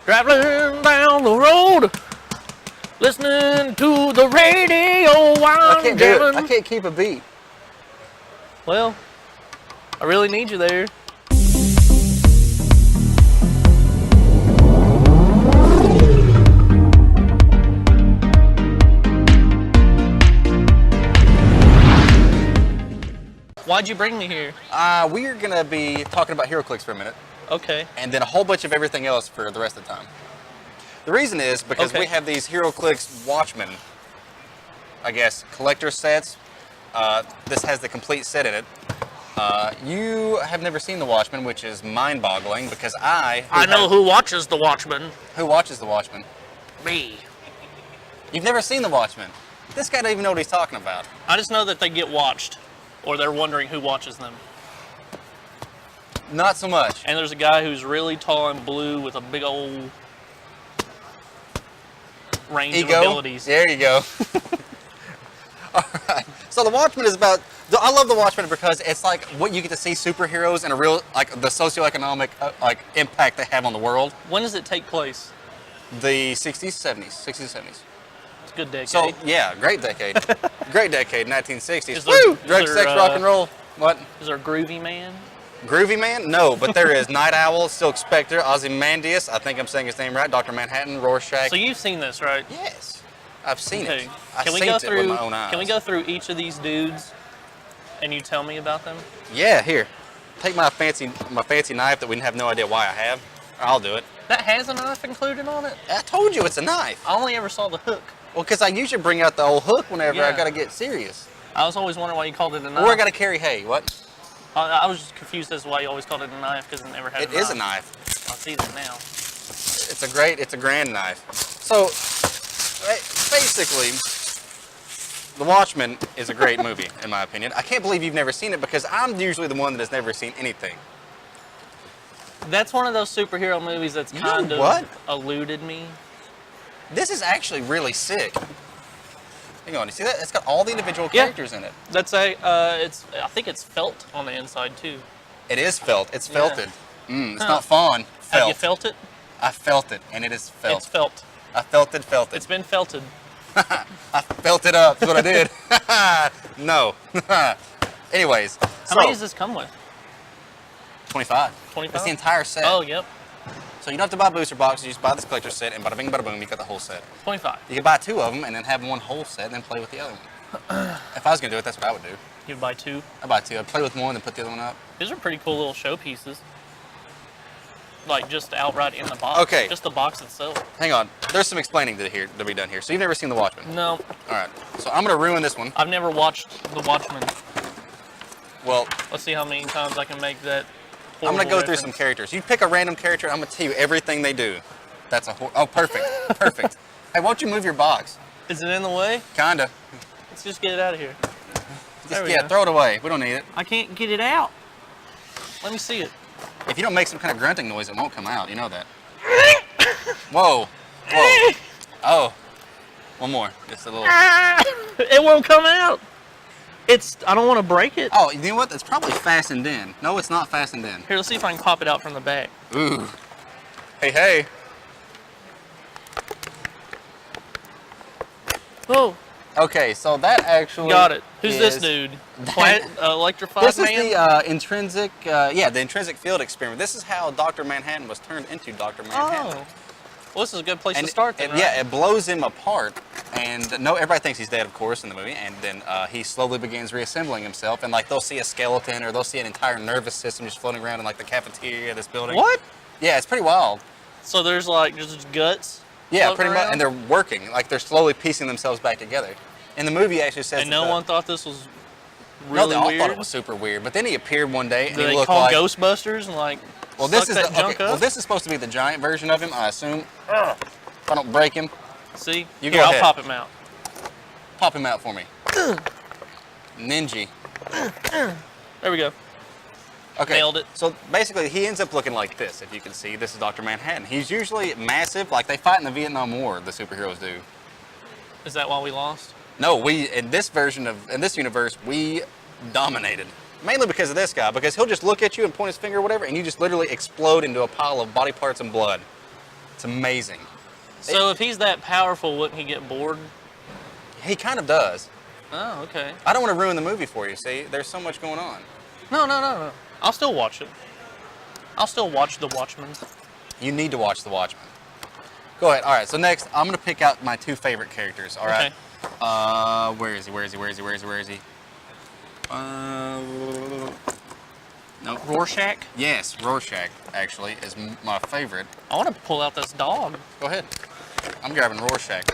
Traveling down the road, listening to the radio while I can't jamming. do it. I can't keep a beat. Well, I really need you there. Why'd you bring me here? We're gonna be talking about HeroClix for a minute. Okay. And then a whole bunch of everything else for the rest of the time. The reason is because we have these HeroClix Watchmen, I guess, collector sets. This has the complete set in it. You have never seen the Watchmen, which is mind-boggling because I know who watches the Watchmen. Who watches the Watchmen? Me. You've never seen the Watchmen. This guy doesn't even know what he's talking about. I just know that they get watched, or they're wondering who watches them. Not so much. And there's a guy who's really tall and blue with a big old range of abilities. There you go. All right. So the Watchmen is about. I love the Watchmen because it's like what you get to see superheroes and a real like the socioeconomic like impact they have on the world. When does it take place? The 60s, 70s, 60s, 70s. It's a good decade. So yeah, great decade. Great decade, 1960s. Woo! Drug, sex, rock and roll. What? Is there a Groovy Man? Groovy Man? No, but there is Night Owl, Silk Spectre, Ozymandias. I think I'm saying his name right. Dr. Manhattan, Rorschach. So you've seen this, right? Yes, I've seen it. Can we go through? With my own eyes. Can we go through each of these dudes, and you tell me about them? Yeah, here. Take my fancy knife that we have no idea why I have. I'll do it. That has a knife included on it? I told you it's a knife. I only ever saw the hook. Well, because I usually bring out the old hook whenever I gotta get serious. I was always wondering why you called it a knife. Or I gotta carry hay. What? I was just confused as to why you always called it a knife because it never had a knife. It is a knife. I see that now. It's a grand knife. So, basically, The Watchmen is a great movie, in my opinion. I can't believe you've never seen it because I'm usually the one that has never seen anything. That's one of those superhero movies that's kind of eluded me. This is actually really sick. Hang on, you see that? It's got all the individual characters in it. That's I think it's felt on the inside too. It is felt. It's felted. It's not fawn. Felt. Have you felt it? I felt it, and it is felt. It's felt. I felt it. It's been felted. I felt it up. That's what I did. No. Anyways. How many does this come with? 25. 25? That's the entire set. Oh, yep. So you don't have to buy booster boxes. You just buy this collector set, and bada bing, bada boom, you got the whole set. 25. You can buy two of them, and then have one whole set, and then play with the other one. If I was going to do it, that's what I would do. You'd buy two? I'd buy two. I'd play with one, and then put the other one up. These are pretty cool little showpieces. Like, just outright in the box. Okay. Just the box itself. Hang on. There's some explaining to be done here. So you've never seen The Watchmen? No. All right. So I'm going to ruin this one. I've never watched The Watchmen. Well, let's see how many times I can make that. I'm going to go through some characters. You pick a random character, and I'm going to tell you everything they do. That's oh, perfect. Perfect. Hey, why don't you move your box? Is it in the way? Kinda. Let's just get it out of here. Throw it away. We don't need it. I can't get it out. Let me see it. If you don't make some kind of grunting noise, it won't come out. You know that. Whoa. Whoa. Oh. One more. Just a little. It won't come out. I don't want to break it. Oh, you know what? It's probably fastened in. No, it's not fastened in. Here, let's see if I can pop it out from the back. Ooh. Hey, hey. Oh. Okay, so that actually got it. Who's this dude? Electrified This Man? is the intrinsic, the intrinsic field experiment. This is how Dr. Manhattan was turned into Dr. Manhattan. Oh. Well, this is a good place to start then, right? Yeah, it blows him apart, and everybody thinks he's dead, of course, in the movie, and then he slowly begins reassembling himself, and like they'll see a skeleton or they'll see an entire nervous system just floating around in like the cafeteria of this building. What? Yeah, it's pretty wild. So there's like just guts? Yeah, pretty much, and they're working, like they're slowly piecing themselves back together. And the movie actually says and no one thought this was really weird? No, they all thought it was super weird, but then he appeared one day and he looked like... like... Ghostbusters and like well, this is this is supposed to be the giant version of him, I assume. If I don't break him. See? You go ahead. I'll pop him out. Pop him out for me. Ninja. There we go. Okay. Nailed it. So basically, he ends up looking like this. If you can see, this is Dr. Manhattan. He's usually massive, like they fight in the Vietnam War. The superheroes do. Is that why we lost? No, in this universe, we dominated. Mainly because of this guy, because he'll just look at you and point his finger or whatever, and you just literally explode into a pile of body parts and blood. It's amazing. So if he's that powerful, wouldn't he get bored? He kind of does. Oh, okay. I don't want to ruin the movie for you, see? There's so much going on. No. I'll still watch it. I'll still watch The Watchmen. You need to watch The Watchmen. Go ahead. All right, so next, I'm going to pick out my 2 favorite characters, all right? Okay. Where is he? No. Rorschach? Yes, Rorschach, actually, is my favorite. I want to pull out this dog. Go ahead. I'm grabbing Rorschach.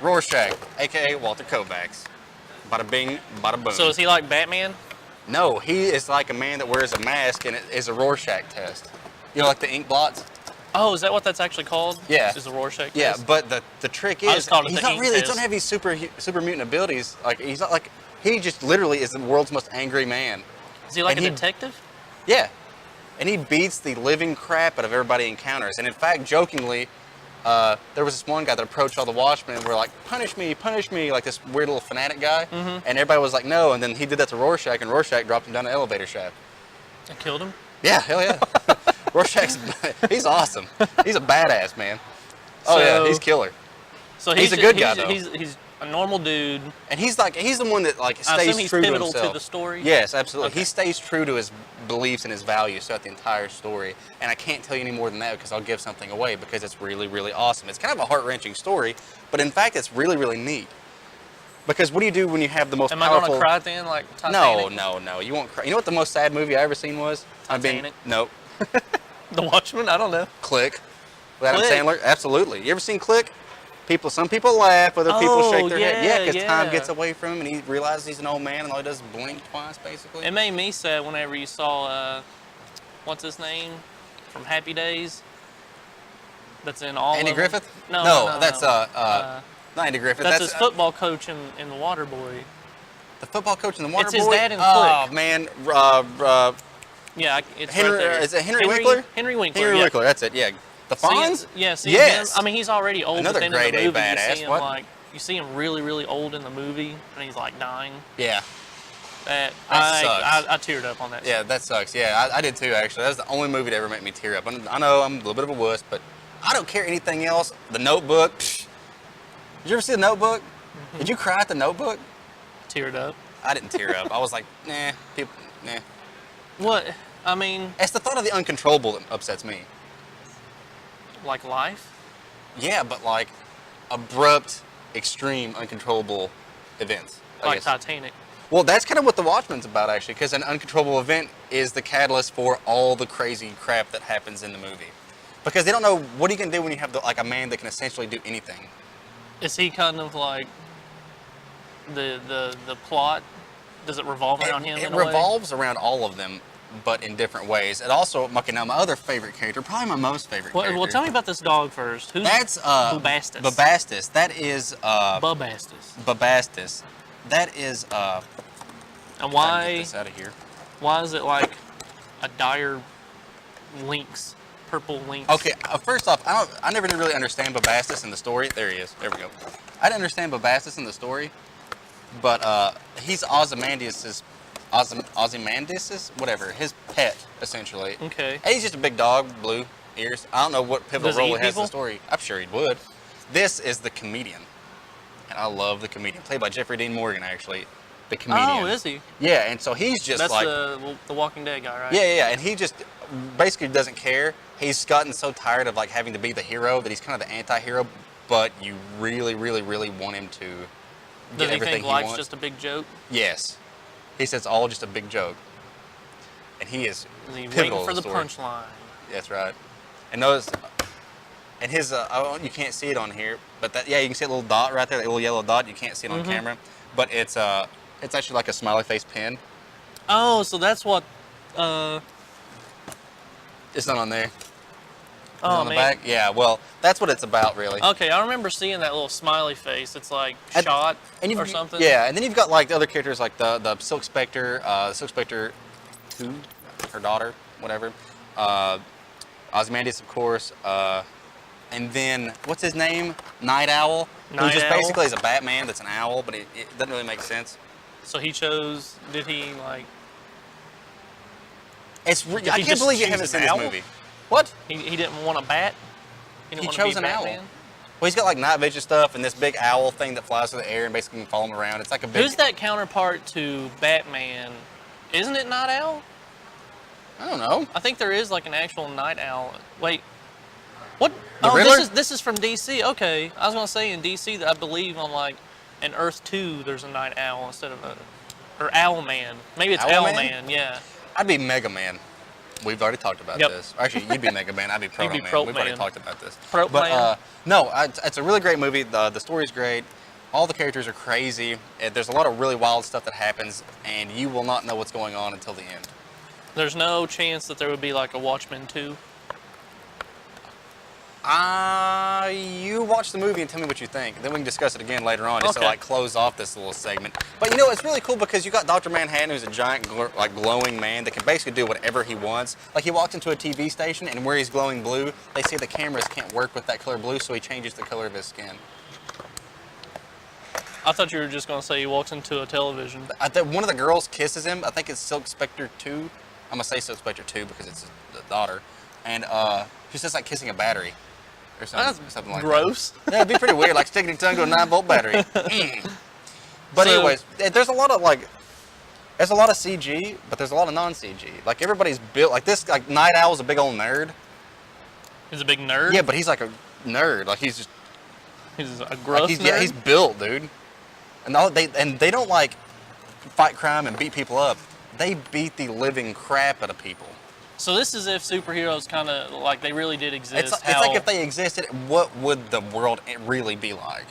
Rorschach, a.k.a. Walter Kovacs. Bada bing, bada boom. So is he like Batman? No, he is like a man that wears a mask and it is a Rorschach test. You know, like the ink blots? Oh, is that what that's actually called? Yeah. Is the Rorschach test? Yeah, but the trick I is, just called it he's the not ink really, he test. doesn't have these super mutant abilities. Like, he's not like, he just literally is the world's most angry man. Is he like And a detective? Yeah. And he beats the living crap out of everybody he encounters. And in fact, jokingly, there was this one guy that approached all the Watchmen and were like, punish me, like this weird little fanatic guy. And everybody was like, no. And then he did that to Rorschach, and Rorschach dropped him down the elevator shaft. And killed him? Yeah, hell yeah. Rorschach's, he's awesome. He's a badass, man. Oh yeah, he's killer. So he's a good guy, though. He's a normal dude. And he's the one that like I assume stays he's true to pivotal himself. to the story? Yes, absolutely. Okay. He stays true to his beliefs and his values throughout the entire story. And I can't tell you any more than that because I'll give something away because it's really, really awesome. It's kind of a heart-wrenching story, but in fact, it's really, really neat. Because what do you do when you have the most Am powerful... I going to cry then, like Titanic? No. You won't cry. You know what the most sad movie I ever seen was? Titanic? Nope. The Watchmen? I don't know. Click. With Adam Click. Sandler? Absolutely. You ever seen Click? Some people laugh, other people shake their head. Yeah, because yeah. time gets away from him and he realizes he's an old man and all he does is blink twice, basically. It made me sad whenever you saw, what's his name from Happy Days? That's in all Andy of them. Griffith? No, That's not Andy Griffith. That's his football coach in The Waterboy. The football coach in The Waterboy? It's his dad in Oh, Click. man. Yeah, it's Henry, right there. is it Henry Winkler? Henry Winkler, Henry yeah. Winkler, that's it, yeah. The Fonz? Yes. Yes. I mean, he's already old. Another but then grade in the A movie, badass. You see him, What? you see him really, really old in the movie, and he's like dying. Yeah. That sucks. I teared up on that. Yeah, that sucks. Yeah, I did too, actually. That was the only movie to ever make me tear up. I know I'm a little bit of a wuss, but I don't care anything else. The Notebook. Psh. Did you ever see The Notebook? Mm-hmm. Did you cry at The Notebook? Teared up. I didn't tear up. I was like, nah. What? I mean, It's the thought of the uncontrollable that upsets me. like life. Yeah, but like abrupt, extreme, uncontrollable events. I Like guess. Titanic. Well, that's kind of what The Watchmen's about, actually, because an uncontrollable event is the catalyst for all the crazy crap that happens in the movie. Because they don't know what are you gonna do when you have like a man that can essentially do anything. Is he kind of like the plot? Does it revolve around him? It in a way? revolves around all of them, but in different ways. It also, okay, now my other favorite character, probably my most favorite character. Well, tell me about this dog first. Who's That's Bubastis? Bubastis. That is Bubastis. Bubastis. That is And trying to get why? this out of here. Why is it like a dire lynx, purple lynx? Okay, first off, I never did really understand Bubastis in the story. There he is. There we go. I didn't understand Bubastis in the story, but he's Ozymandias' whatever, his pet essentially. Okay. And he's just a big dog, blue ears. I don't know what pivotal Does he role eat it has in people? the story. I'm sure he would. This is the comedian, and I love the comedian, played by Jeffrey Dean Morgan, actually. The comedian. Oh, is he? Yeah, and so he's just That's like the Walking Dead guy, right? yeah, and he just basically doesn't care. He's gotten so tired of like having to be the hero that he's kind of the anti-hero, but you really, really, really want him to Does get he everything think he life's wants. just a big joke? Yes. He says it's all just a big joke. And he is Is he pivotal waiting for to the story. punchline? That's right. And notice, and his, you can't see it on here, but that, yeah, you can see a little dot right there, that little yellow dot. You can't see it on camera, but it's actually like a smiley face pin. Oh, so that's what. It's not on there. Oh on the man. back? Yeah, well, that's what it's about, really. Okay, I remember seeing that little smiley face. It's like And- shot and or something. Yeah, and then you've got like the other characters like the Silk Spectre, who, her daughter, whatever, Ozymandias, of course, and then what's his name? Night Owl, who Night just Owl? basically is a Batman that's an owl, but it doesn't really make sense. So he chose. Did he like? I he can't just believe you choose haven't an seen this owl? movie. What? He didn't want a bat He, didn't He want chose to be an owl. Batman? Well, he's got like night vision stuff and this big owl thing that flies through the air and basically can follow him around. It's like a big. Who's that counterpart to Batman? Isn't it Night Owl? I don't know. I think there is like an actual Night Owl. Wait, what? The Oh, Riddler? this is from DC. Okay, I was gonna say in DC that I believe on like in Earth 2 there's a Night Owl instead of a or Owlman. Maybe it's Owlman? Owlman. Yeah. I'd be Mega Man. We've already talked about Yep. this. Actually, you'd be Mega Man. I'd be Proto be Man. Proto We've already Man. talked about this. Proto But Man. no, it's a really great movie. The story's great. All the characters are crazy. There's a lot of really wild stuff that happens, and you will not know what's going on until the end. There's no chance that there would be like a Watchmen 2. You watch the movie and tell me what you think. Then we can discuss it again later on, just to Okay. like close off this little segment. But you know, it's really cool because you got Dr. Manhattan, who's a giant, glowing man that can basically do whatever he wants. Like he walks into a TV station, and where he's glowing blue, they say the cameras can't work with that color blue, so he changes the color of his skin. I thought you were just gonna say he walks into a television. One of the girls kisses him. I think it's Silk Spectre 2. I'm gonna say Silk Spectre 2 because it's the daughter, and she's just like kissing a battery. Or something, That's something like gross. that. Yeah, it'd be pretty weird, like sticking your tongue to a 9-volt battery. But So- anyways, there's a lot of there's a lot of CG, but there's a lot of non-CG. Like everybody's built like this. Like Night Owl's a big old nerd. He's a big nerd. Yeah, but he's like a nerd. Like he's just He's a gross like nerd. yeah, he's built, dude. And they don't like fight crime and beat people up. They beat the living crap out of people. So this is if superheroes kind of like they really did exist. It's like if they existed, what would the world really be like?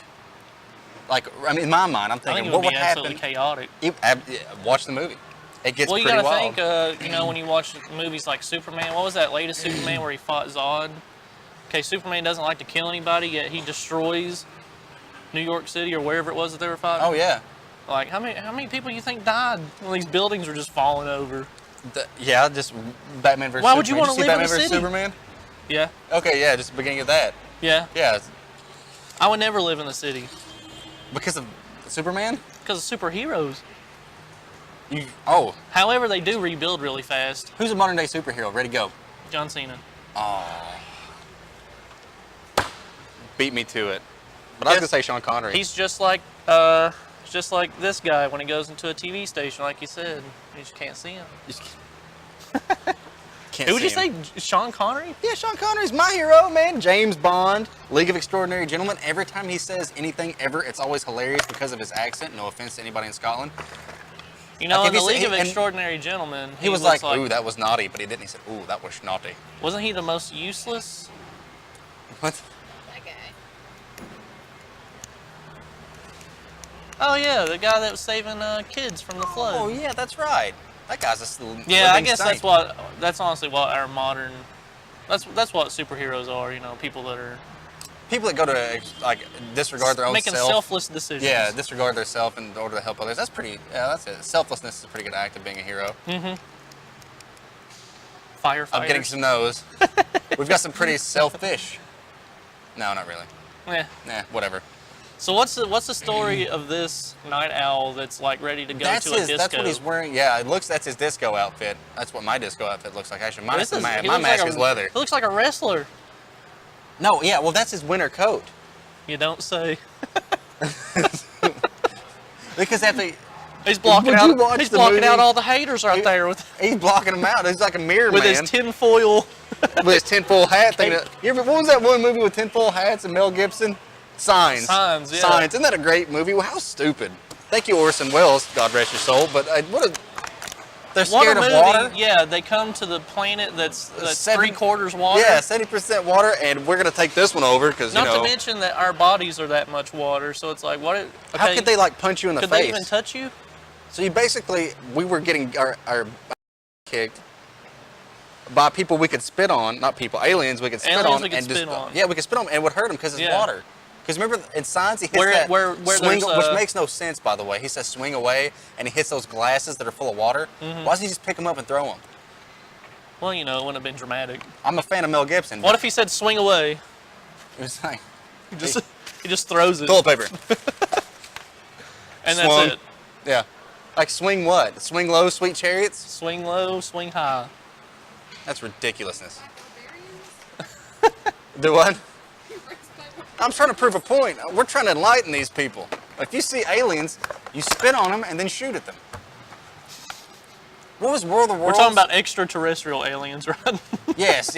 Like, I mean, in my mind, I'm I thinking, think it would what be would absolutely happen? chaotic. Watch the movie. It gets Well, you pretty gotta wild. think, you know, when you watch movies like Superman, what was that latest Superman where he fought Zod? Okay, Superman doesn't like to kill anybody, yet he destroys New York City or wherever it was that they were fighting. Oh yeah. Like, how many people you think died when these buildings were just falling over? Yeah, just Batman versus. Why would you Superman. wanna Did see live in Batman a versus city? Superman? Yeah, Okay, yeah, just the beginning of that. yeah. Yeah, I would never live in the city because of Superman. because of superheroes. Oh, However, they do rebuild really fast. who's a modern day superhero? Ready, go. John Cena. Oh, beat me to it. But I was Yes. gonna say Sean Connery. He's just like this guy when he goes into a TV station, like you said. You just can't see him. Can't Who would you see him. say? Sean Connery? Yeah, Sean Connery's my hero, man. James Bond, League of Extraordinary Gentlemen. Every time he says anything ever, it's always hilarious because of his accent. No offense to anybody in Scotland. You know, Like, in if the you League say- of and Extraordinary Gentlemen, He was like, ooh, that was naughty, but he didn't. He said, ooh, that was naughty. wasn't he the most useless? What? That guy. Oh yeah, the guy that was saving kids from the flood. Oh, yeah, that's right. That guy's a Yeah, I living guess saint. that's honestly what our modern, that's what superheroes are. You know, people that are People that go to, like, disregard their own making self. selfless decisions. Yeah, disregard their self in order to help others. That's pretty, yeah, that's it. Selflessness is a pretty good act of being a hero. Firefighters. I'm getting some no's. We've got some pretty selfish. No, not really. Yeah. Nah, whatever. So what's the story of this night owl that's like ready to go That's to a his. disco? That's what he's wearing. Yeah, that's his disco outfit. That's what my disco outfit looks like. Actually, minus This the is- mask. he My looks like mask a- is leather. He looks like a wrestler. No, yeah, well, that's his winter coat. You don't say. Because after He's blocking Would you out. watch He's the blocking movie? out all the haters right there with he's blocking him out, he's like a mirror with man his tinfoil. with his tinfoil hat thing. What was that one movie with tinfoil hats and Mel Gibson? Signs. Signs, yeah. Signs. Isn't that a great movie? Well, how stupid. Thank you, Orson Welles. God rest your soul. But they're scared of water. Yeah, they come to the planet that's 7 3/4 water. Yeah, 70% water, and we're gonna take this one over because you Not know. to mention that our bodies are that much water, so it's like, what? How Okay, could they like punch you in the could face? they even touch you? So you basically, we were getting our kicked by people we could spit on, not people, aliens we could spit Aliens on. we could and spit on. Yeah, we could spit on, and it would hurt them because it's Yeah. water. Because remember, in Signs, he hits Where that swing, there's, which makes no sense, by the way. He says swing away, and he hits those glasses that are full of water. Mm-hmm. Why doesn't he just pick them up and throw them? Well, you know, it wouldn't have been dramatic. I'm a fan of Mel Gibson. What if he said swing away? It was like, He just throws it, toilet paper. and Swung. that's it. Yeah. Like swing what? Swing low, sweet chariots? Swing low, swing high. That's ridiculousness. Do what? I'm trying to prove a point. We're trying to enlighten these people. If you see aliens, you spit on them and then shoot at them. What was World of the Worlds? We're talking about extraterrestrial aliens, right? Yes.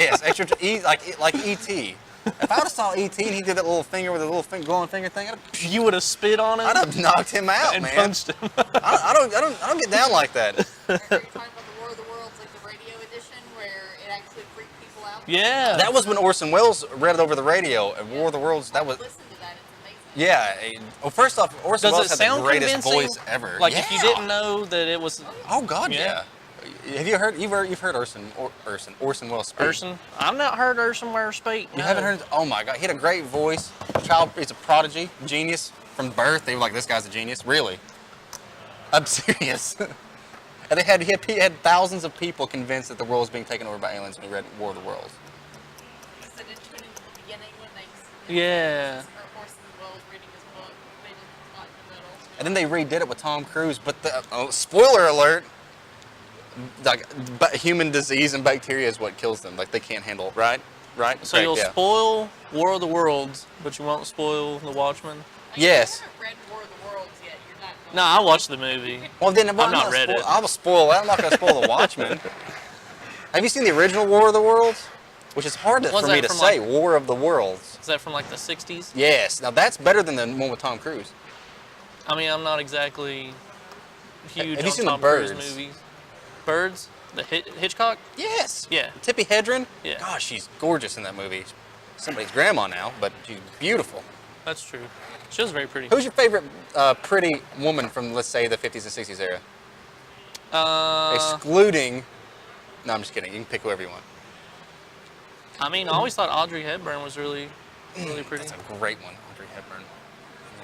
Like E.T. If I would have saw E.T. and he did that little finger with a little glowing finger thing, You would have spit on him I'd have knocked him out, and man. punched him. I don't get down like that. Are you talking about the War of the Worlds, like the radio edition, where it actually freaked people out? Yeah. That was when Orson Welles read it over the radio. At War of the Worlds, that was. Listen to that, it's amazing. Yeah. Well, first off, Orson Does Welles it had sound the greatest convincing? voice ever. Like yeah. if you didn't know that it was Oh God, Yeah. yeah. Have you heard? You've heard Orson Welles speak. Urson, I've not heard Urson Welles speak. You haven't heard? Oh my God, he had a great voice. He's a prodigy, genius from birth. They were like, this guy's a genius. Really? I'm serious. And he had thousands of people convinced that the world was being taken over by aliens when he read War of the Worlds. So did you in the beginning when they Yeah. or Orson Welles reading his book, they did not in the middle. And then they redid it with Tom Cruise. But spoiler alert. But human disease and bacteria is what kills them. Like they can't handle it, right? So Correct, you'll yeah. spoil War of the Worlds, but you won't spoil The Watchmen. Yes. If you haven't read War of the Worlds yet, you're not going No, I watched the movie. Well, then I've not read it. I will spoil that. I'm not going to spoil The Watchmen. Have you seen the original War of the Worlds? Which is hard Was for that me to from, say. like- War of the Worlds. Is that from like the 60s? Yes. Now that's better than the one with Tom Cruise. I mean, I'm not exactly huge Have you on seen The Tom Cruise Birds? movies. Birds? The Hitchcock? Yes. Yeah. Tippi Hedren. Yeah. Gosh, she's gorgeous in that movie. Somebody's grandma now, but she's beautiful. That's true. She was very pretty. Who's your favorite pretty woman from, let's say, the 50s and 60s era? Excluding. No, I'm just kidding. You can pick whoever you want. I mean, I always thought Audrey Hepburn was really pretty. That's a great one, Audrey Hepburn.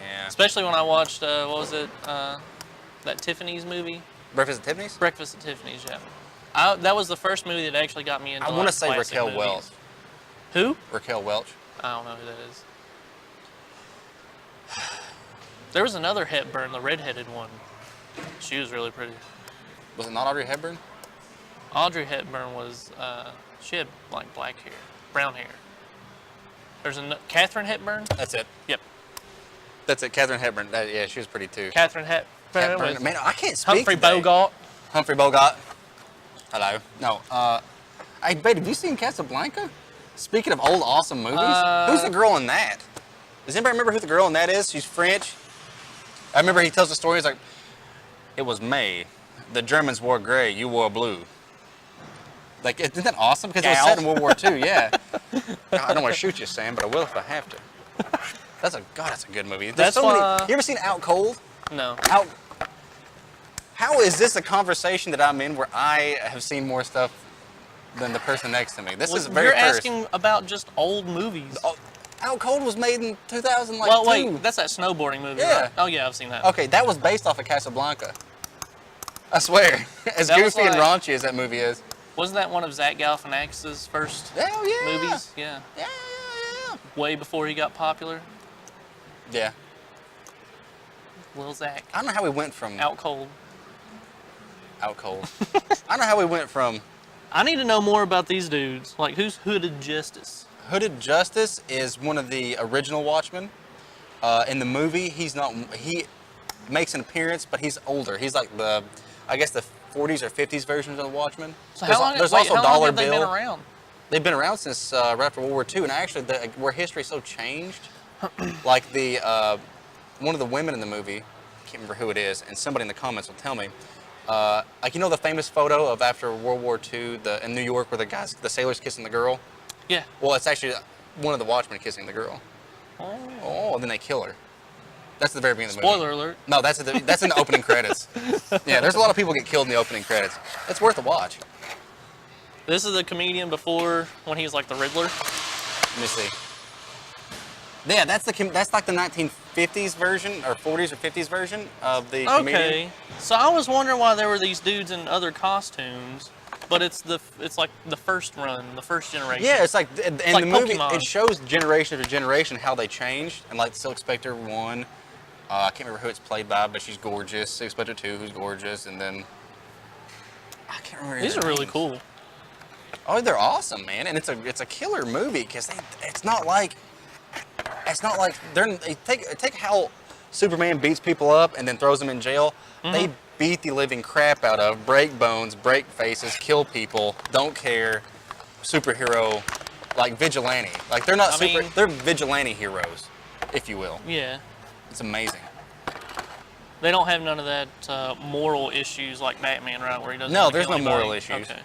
Yeah. Especially when I watched, what was it? That Tiffany's movie? Breakfast at Tiffany's? Breakfast at Tiffany's, yeah. That was the first movie that actually got me into I want to like, say classic Raquel movies. Welch. Who? Raquel Welch. I don't know who that is. There was another Hepburn, the redheaded one. She was really pretty. Was it not Audrey Hepburn? Audrey Hepburn was, she had like black hair, brown hair. There's Katharine Hepburn? That's it. Yep. That's it. Katharine Hepburn. Yeah, she was pretty too. Katharine Hepburn. Hepburn. Man, I can't speak Humphrey today. Bogart. Humphrey Bogart. Hello. No. Hey, babe, have you seen Casablanca? Speaking of old awesome movies, who's the girl in that? Does anybody remember who the girl in that is? She's French. I remember he tells the story. He's like, "It was May. The Germans wore gray. You wore blue." Like, isn't that awesome? Because it was set in World War II. Yeah. I don't want to shoot you, Sam, but I will if I have to. That's a good movie. There's That's so why- many. You ever seen Out Cold? No. Out. How is this a conversation that I'm in where I have seen more stuff than the person next to me? This is very You're first. asking about just old movies. Oh, Out Cold was made in 2000. Well, wait, that's that snowboarding movie, Yeah. right? Oh, yeah, I've seen that. Okay, that was based off of Casablanca. I swear. As That was goofy and like- raunchy as that movie is. Wasn't that one of Zach Galifianakis' first Hell yeah. movies? Yeah. Yeah. Way before he got popular. Yeah. Lil Zach. I don't know how we went from Out Cold. Out Cold. I don't know how we went from I need to know more about these dudes. Like, who's Hooded Justice? Hooded Justice is one of the original Watchmen. In the movie, he makes an appearance, but he's older. He's like the 40s or 50s versions of the Watchmen. So how long, there's wait, also how Dollar long have they Bill. been around? They've been around since right after World War II, and actually, where history so changed, like one of the women in the movie, I can't remember who it is, and somebody in the comments will tell me. Like, you know the famous photo of after World War II in New York where the sailor's kissing the girl? Yeah. Well, it's actually one of the Watchmen kissing the girl. Oh. Oh, and then they kill her. That's the very beginning of the movie. Spoiler alert. No, that's in the opening credits. Yeah, there's a lot of people get killed in the opening credits. It's worth a watch. This is the comedian before when he was like the Riddler. Let me see. Yeah, that's like the 1950s version or 40s or 50s version of the comedian. Okay. So I was wondering why there were these dudes in other costumes, but it's like the first run, the first generation. Yeah, it's like in like the movie Pokemon. it shows generation to generation how they changed, and like Silk Spectre 1, I can't remember who it's played by, but she's gorgeous. Silk Spectre 2, who's gorgeous, and then I can't remember. These their are really names. cool. Oh, they're awesome, man, and it's a killer movie because it's not like it's not like take how Superman beats people up and then throws them in jail. They beat the living crap out of, break bones, break faces, kill people, don't care, superhero, like vigilante. Like they're not they're vigilante heroes, if you will. Yeah. It's amazing. They don't have none of that moral issues like Batman, right? Where he doesn't. No, wanna there's kill no anybody. moral issues. Okay.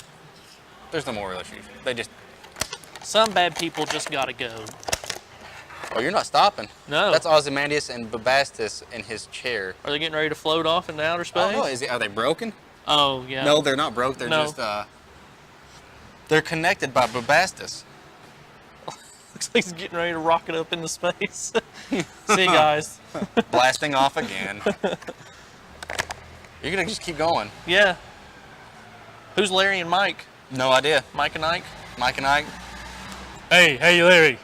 There's no moral issues. They just. Some bad people just gotta go. Oh, you're not stopping. No. That's Ozymandias and Bubastis in his chair. Are they getting ready to float off into outer space? Oh, are they broken? Oh, yeah. No, they're not broke. They're just. They're connected by Bubastis. Looks like he's getting ready to rocket up into space. See you guys. Blasting off again. You're gonna just keep going. Yeah. Who's Larry and Mike? No idea. Mike and Ike? Mike and Ike. Hey, Larry.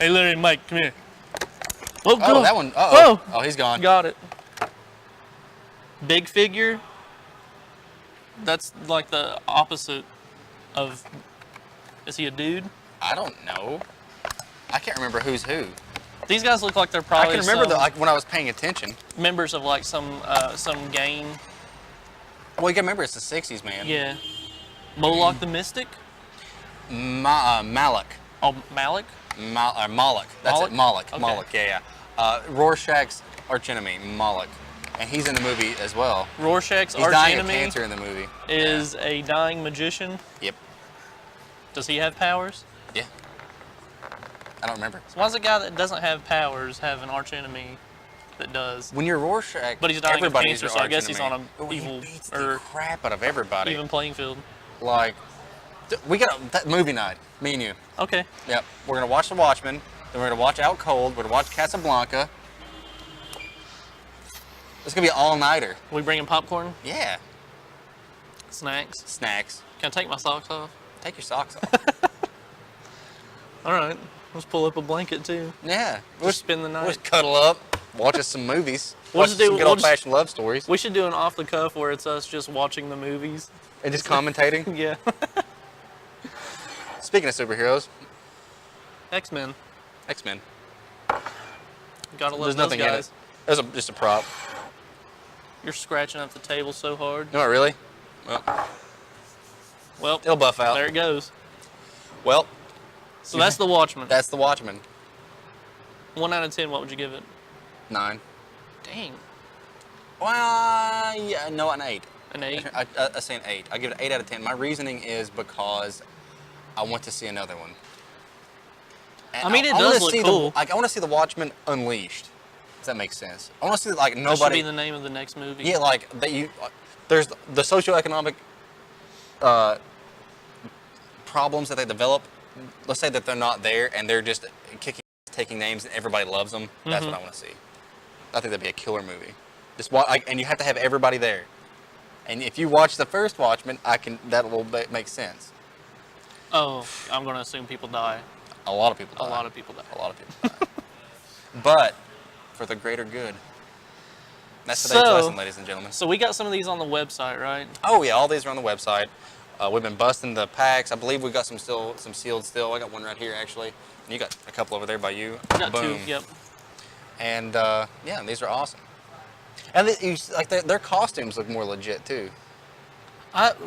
Hey, Larry and Mike, come here. Oh, Oh, that one. Uh-oh. Whoa. Oh, he's gone. Got it. Big figure. That's like the opposite of. Is he a dude? I don't know. I can't remember who's who. These guys look like they're probably. I can remember when I was paying attention. Members of like some gang. Well, you gotta remember it's the '60s, man. Yeah. Moloch the Mystic. Malik. Oh, Malik. Moloch. That's Moloch? it. Moloch. Okay. Moloch. Yeah. Rorschach's archenemy, Moloch, and he's in the movie as well. Rorschach's He's dying of archenemy cancer in the movie. is a dying magician. Yep. Does he have powers? Yeah. I don't remember. So why does a guy that doesn't have powers have an archenemy that does? When you're Rorschach, But he's dying of everybody's cancer, your so I guess he's archenemy. on a Oh, he evil beats the or crap out of everybody. even playing field. Like, we got that movie night, me and you. Okay. Yep. We're gonna watch The Watchmen. Then we're gonna watch Out Cold. We're gonna watch Casablanca. It's gonna be an all-nighter. We bringing popcorn, Yeah. snacks. Snacks. Can I take my socks off? Take your socks off. All right. Let's pull up a blanket too. Yeah. Just spend the night. We'll just cuddle up, watch us some movies. We'll Watch just do- some good we'll just- old-fashioned love stories. We should do an off the cuff where it's us just watching the movies. And just commentating. Yeah. Speaking of superheroes, X-Men. X-Men. Gotta love There's those nothing in it. guys. There's just a prop. You're scratching up the table so hard. No, really? Well, Well, it'll buff out. there it goes. Well, So that's the Watchmen. that's The Watchmen. 1 out of 10, what would you give it? 9. Dang. Well, yeah, no, an 8. An 8? I say an 8. I give it an 8 out of 10. My reasoning is because I want to see another one. And I mean, it wanna does look see cool. I want to see The Watchmen unleashed. Does that make sense? I want to see like That should nobody. be the name of the next movie. Yeah, like that you. There's the socioeconomic problems that they develop. Let's say that they're not there and they're just taking names and everybody loves them. That's what I want to see. I think that'd be a killer movie. Just and you have to have everybody there. And if you watch the first Watchmen, that will make sense. Oh, I'm going to assume people die. A lot of people die. A lot of people die. A lot of people die. But for the greater good. That's today's So- lesson, ladies and gentlemen. So we got some of these on the website, right? Oh yeah, all these are on the website. We've been busting the packs. I believe we got some sealed still. I got one right here actually. And you got a couple over there by you. We got Boom. 2, yep. And yeah, these are awesome. And their costumes look more legit too.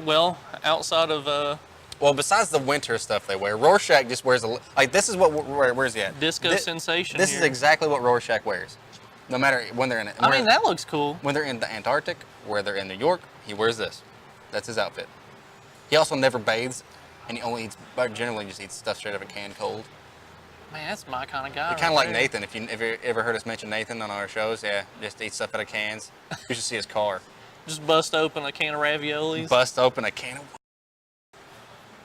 Well, outside of Well, besides the winter stuff they wear, Rorschach just wears this is what where's he at? Disco Sensation This here. is exactly what Rorschach wears. No matter when they're in it. I mean, that looks cool. When they're in the Antarctic, where they're in New York, he wears this. That's his outfit. He also never bathes, and he only generally just eats stuff straight out of a can cold. Man, that's my kind of guy. You're kind of like Nathan. If you ever heard us mention Nathan on our shows, yeah, just eat stuff out of cans. You should see his car. Just bust open a can of raviolis. Bust open a can of.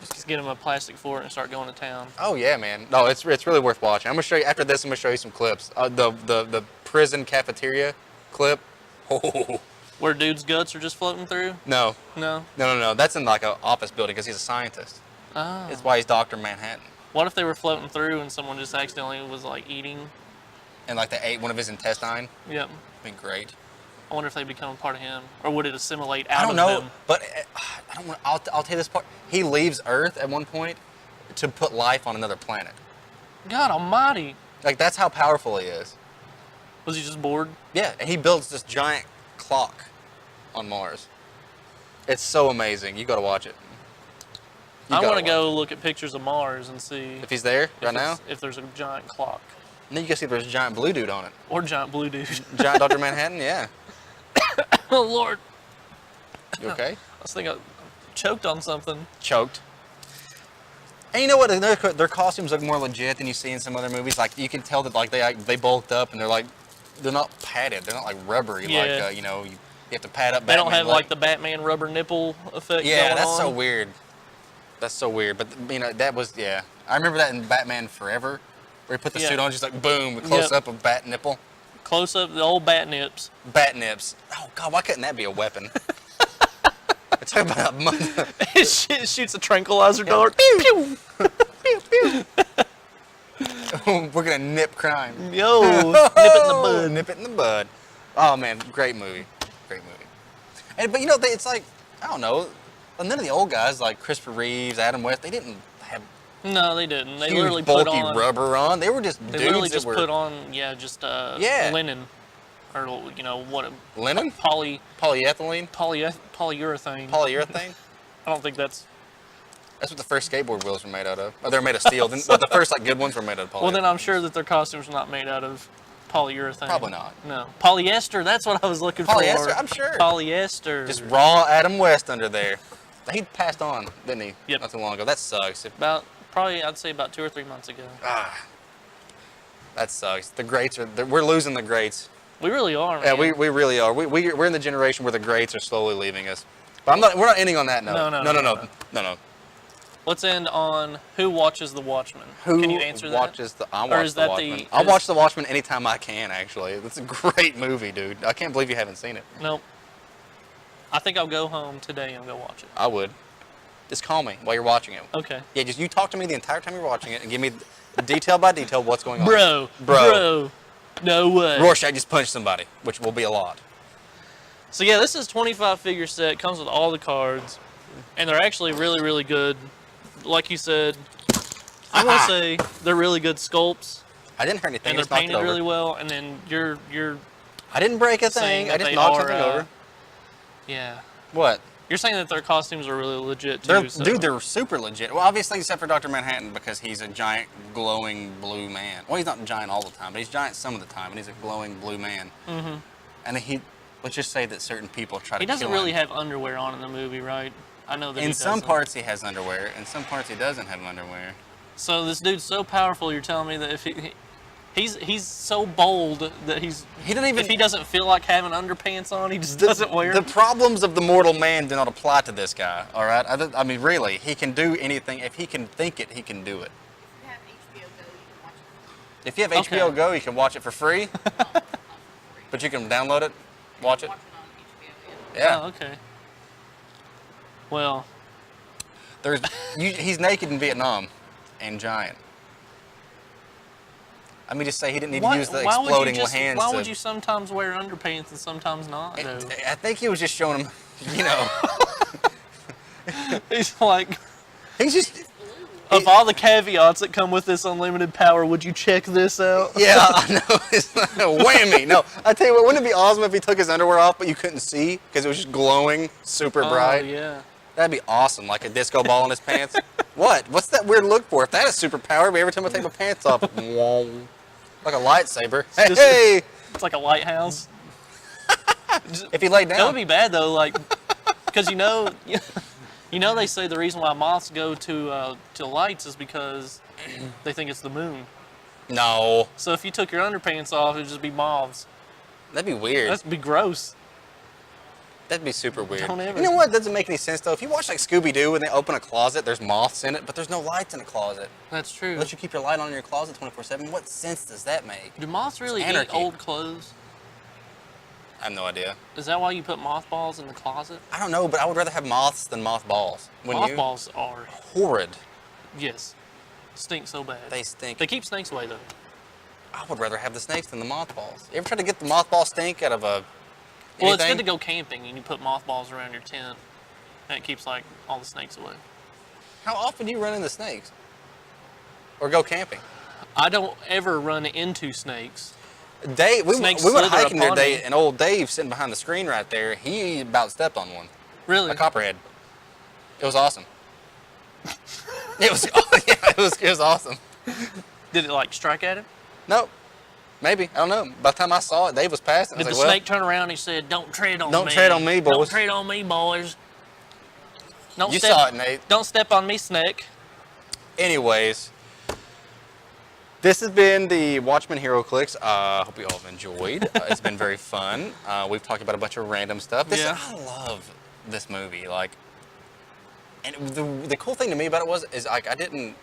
Just get him a plastic fork and start going to town. Oh yeah, man. No, it's really worth watching. I'm gonna show you after this. I'm gonna show you some clips. The prison cafeteria clip. Oh Where dudes' guts are just floating through? no, No. no. That's in like an office building because he's a scientist. Oh. It's why he's Dr. Manhattan. What if they were floating through and someone just accidentally was like eating? And like they ate one of his intestine. Yep. That'd be great. I wonder if they become a part of him, or would it assimilate out I don't of know, them? but I don't want. I'll tell you this part. He leaves Earth at one point to put life on another planet. God Almighty! Like, that's how powerful he is. Was he just bored? Yeah, and he builds this giant clock on Mars. It's so amazing. You got to watch it. I want to go look at pictures of Mars and see if he's there right now. If there's a giant clock. And then you can see there's a giant blue dude on it. Or giant blue dude. Giant Dr. Manhattan, yeah. Oh, Lord. You okay? I was thinking I choked on something. Choked. And you know what? Their costumes look more legit than you see in some other movies. Like, you can tell that like they bulked up and they're not padded. They're not like rubbery. Yeah. Like, you have to pad up. They don't have like the Batman rubber nipple effect. Yeah, going that's on. so weird. That's so weird. But that was I remember that in Batman Forever, where he put the suit on, just like boom, close up of bat nipple. Close up the old bat nips. Bat nips. Oh God, why couldn't that be a weapon? Talk about a mother. It shoots a tranquilizer dart. Pew pew. Pew pew. We're gonna nip crime. Yo, nip it in the bud. Nip it in the bud. Oh man, great movie. Great movie. But it's like, I don't know. None of the old guys like Christopher Reeves, Adam West, they didn't have. No, they didn't. They huge, literally bulky put on rubber on. They were just dudes. They literally just that were, put on linen, or what? Linen? Polyethylene. Polyurethane. I don't think that's what the first skateboard wheels were made out of. Oh, they were made of steel. But the first good ones were made out of polyurethane. Well, then I'm sure that their costumes were not made out of polyurethane. Probably not. No. Polyester, that's what I was looking for. Polyester, I'm sure. Polyester. Just raw Adam West under there. He passed on, didn't he? Yep. Not too long ago. That sucks. I'd say about 2 or 3 months ago. That sucks. The greats we're losing the greats. We really are, man. Yeah, we really are. We're in the generation where the greats are slowly leaving us. But we're not ending on that note. No. Let's end on who watches The Watchmen. Can you answer that? I watch The Watchmen. I'll watch The Watchmen anytime I can, actually. It's a great movie, dude. I can't believe you haven't seen it. Nope. I think I'll go home today and go watch it. I would. Just call me while you're watching it. Okay. Yeah, just you talk to me the entire time you're watching it and give me detail by detail what's going on. Bro. No way. Rorschach just punched somebody, which will be a lot. So yeah, this is 25 figure set. Comes with all the cards, and they're actually really, really good. Like you said, I want to say they're really good sculpts. I didn't hear anything. And they're painted really well. And then you're. I didn't break a thing. I just knocked something over. Yeah. What? You're saying that their costumes are really legit too. Dude, they're super legit. Well, obviously, except for Dr. Manhattan, because he's a giant, glowing blue man. Well, he's not giant all the time, but he's giant some of the time, and he's a glowing blue man. Mm-hmm. And let's just say that certain people try to kill him. He doesn't really have underwear on in the movie, right? I know that in some parts he has underwear, in some parts he doesn't have underwear. So this dude's so powerful. You're telling me that if he's so bold that if he doesn't feel like having underpants on, he just doesn't wear them. The problems of the mortal man do not apply to this guy. All right, I mean, really, he can do anything. If he can think it, he can do it. If you have HBO Go, you can watch it. If you have HBO Go, you can watch it for free. But you can download it, watch it. Watch it on HBO. Yeah. Oh, okay. Well, he's naked in Vietnam, and giant. I mean, just say he didn't need to use the exploding hands. Why would you sometimes wear underpants and sometimes not, though? I think he was just showing him, He's like, he's just. Of all the caveats that come with this unlimited power, would you check this out? Yeah, I know. It's not a whammy. No, I tell you what, wouldn't it be awesome if he took his underwear off, but you couldn't see because it was just glowing, super bright? Oh, yeah. That'd be awesome, like a disco ball in his pants. What? What's that weird look for? If that is superpower, every time I take my pants off, like a lightsaber. Hey! It's like a lighthouse. If he laid down. That would be bad, though, like, because they say the reason why moths go to lights is because they think it's the moon. No. So if you took your underpants off, it'd just be moths. That'd be weird. That'd be gross. That'd be super weird. Don't ever. You know what? Doesn't make any sense though. If you watch like Scooby-Doo and they open a closet, there's moths in it, but there's no lights in the closet. That's true. Let you keep your light on in your closet 24/7. What sense does that make? Do moths really eat old clothes? I have no idea. Is that why you put mothballs in the closet? I don't know, but I would rather have moths than mothballs. Mothballs are horrid. Yes. Stink so bad. They stink. They keep snakes away though. I would rather have the snakes than the mothballs. You ever try to get the mothball stink out of a Well, it's good to go camping and you put mothballs around your tent. And it keeps like all the snakes away. How often do you run into snakes? Or go camping? I don't ever run into snakes. Dave, we Snakes went slither hiking the other upon day, me. and old Dave sitting behind the screen right there, he about stepped on one. Really? A copperhead. It was awesome. It was, yeah, it was awesome. Did it like strike at him? No, maybe, I don't know. By the time I saw it, Dave was passing. I Did the was like, snake turn around and he said, "Don't tread on me. Don't tread on me, boys." Don't tread on me, boys. Don't You step, saw it, Nate. Don't step on me, snake." Anyways, this has been the Watchmen Hero Clicks. Hope you all have enjoyed. It's been very fun. We've talked about a bunch of random stuff. Yeah. I love this movie. Like, and the cool thing to me about it is like I didn't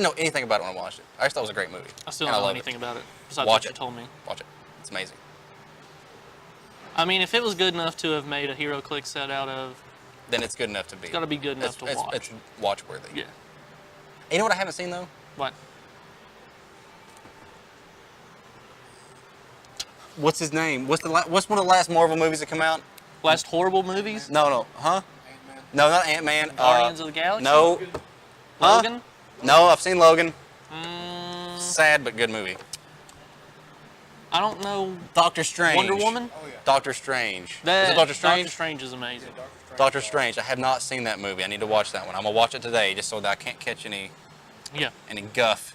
know anything about it when I watched it. I just thought it was a great movie. I still and don't know love anything it. about it besides Watch what you it. told me. Watch it. It's amazing. I mean, if it was good enough to have made a Hero Click set out of, Then it's good enough to be. it's got to be good enough to watch. It's watch worthy. Yeah. You know what I haven't seen though? What? What's his name? What's one of the last Marvel movies that come out? Last horrible movies? No, huh? No, not Ant-Man. Guardians of the Galaxy? No. Huh? Logan? No, I've seen Logan. Mm, Sad but good movie. I don't know. Doctor Strange. Wonder Woman? Doctor Strange. Is That, it Doctor Strange? Doctor Strange is amazing. Doctor Strange. I have not seen that movie. I need to watch that one. I'm gonna watch it today just so that I can't catch any Yeah. guff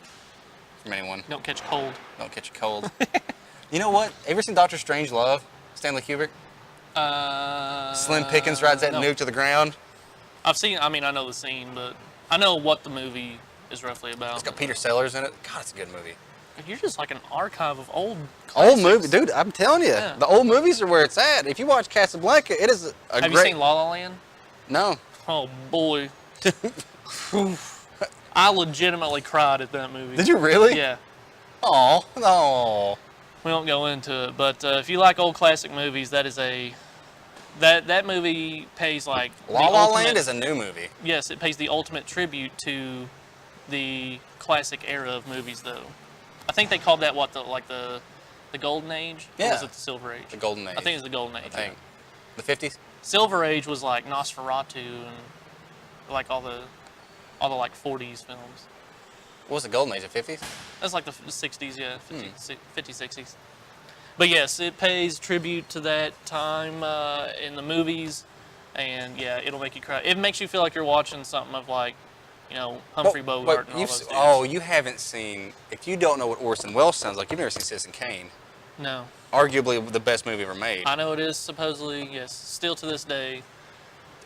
from anyone. Don't catch cold. Don't catch a cold. You know what? Ever seen Doctor Strange Love? Stanley Kubrick? Slim Pickens rides that no. nuke to the ground. I've seen, I mean, I know the scene, but I know what the movie is roughly about. It's got Peter Sellers in it. God, it's a good movie. You're just like an archive of old Old classics. movie, dude. I'm telling you, Yeah. the old movies are where it's at. If you watch Casablanca, it is a Have great. you seen La La Land? No. Oh, boy. I legitimately cried at that movie. Did you really? Yeah. Oh, no. We won't go into it, but if you like old classic movies, that is that movie pays like La the La ultimate- Land is a new movie. Yes, it pays the ultimate tribute to the classic era of movies, though. I think they called that what the Golden Age? Or Yeah. was it the Silver Age? The Golden Age. I think it's the Golden Age. I think. The 50s? Silver Age was like Nosferatu and like all the like 40s films. What was the Golden Age? The 50s? That's like the 60s, yeah, 50s, 60s. But yes, it pays tribute to that time in the movies, and yeah, it'll make you cry. It makes you feel like you're watching something of like, you know, Humphrey Bogart and all those dudes. Oh, you haven't seen, if you don't know what Orson Welles sounds like, you've never seen Citizen Kane. No. Arguably the best movie ever made. I know it is supposedly, yes, still to this day,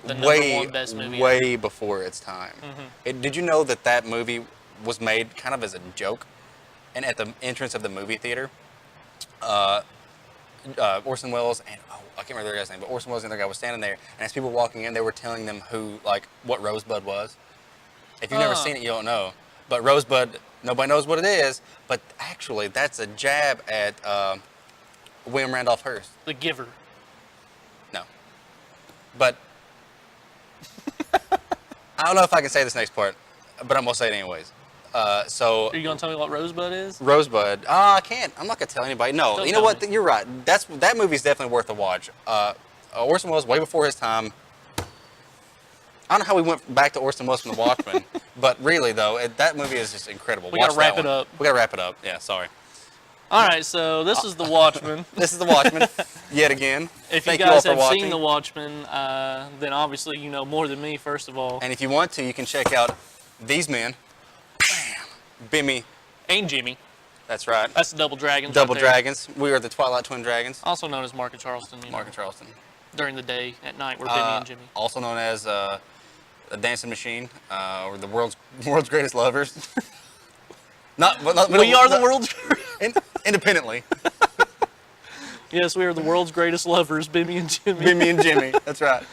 the way, number one best movie way ever. before its time. Mm-hmm. Did you know that movie was made kind of as a joke? And at the entrance of the movie theater, Orson Welles and I can't remember the guy's name, but Orson Welles and the other guy was standing there, and as people were walking in, they were telling them what Rosebud was. If you've never seen it, you don't know. But Rosebud, nobody knows what it is, but actually that's a jab at William Randolph Hearst. The Giver. No. But I don't know if I can say this next part, but I'm gonna say it anyways. So Are you gonna tell me what Rosebud is? Rosebud. I can't. I'm not gonna tell anybody. No. Don't You know tell what? me. You're right. That movie's definitely worth a watch. Orson Welles way before his time. I don't know how we went back to Orson Welles from The Watchmen, but really though, that movie is just incredible. We Watch gotta wrap that it one. up. We gotta wrap it up. Yeah. Sorry. All right, so this is The Watchmen. This is The Watchmen yet again. If Thank you you all guys for have watching. seen The Watchmen, then obviously you know more than me, first of all. And if you want to, you can check out these men. Bam. Bimmy. And Jimmy. That's right. That's the Double Dragons. Double right there. Dragons. We are the Twilight Twin Dragons. Also known as Mark and Charleston. You know, Mark and Charleston. during the day, at night, we're Bimmy and Jimmy. Also known as a dancing machine, or the world's greatest lovers. We are the world's. Independently. Yes, we are the world's greatest lovers, Bimmy and Jimmy. Bimmy and Jimmy. That's right.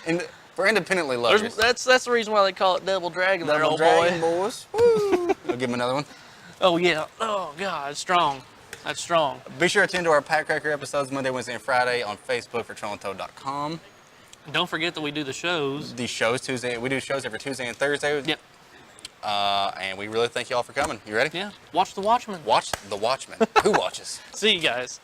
For independently lovers. That's the reason why they call it Double Dragon. there, Double old Dragon boy. boys. Woo. I'll give him another one. Oh yeah. Oh God, it's strong. That's strong. Be sure to tune to our Pat Cracker episodes Monday, Wednesday, and Friday on Facebook for TrollandToad.com. And don't forget that we do the shows. These shows Tuesday. We do shows every Tuesday and Thursday. Yep. And we really thank you all for coming. You ready? Yeah. Watch The Watchmen. Watch The Watchmen. Who watches? See you guys.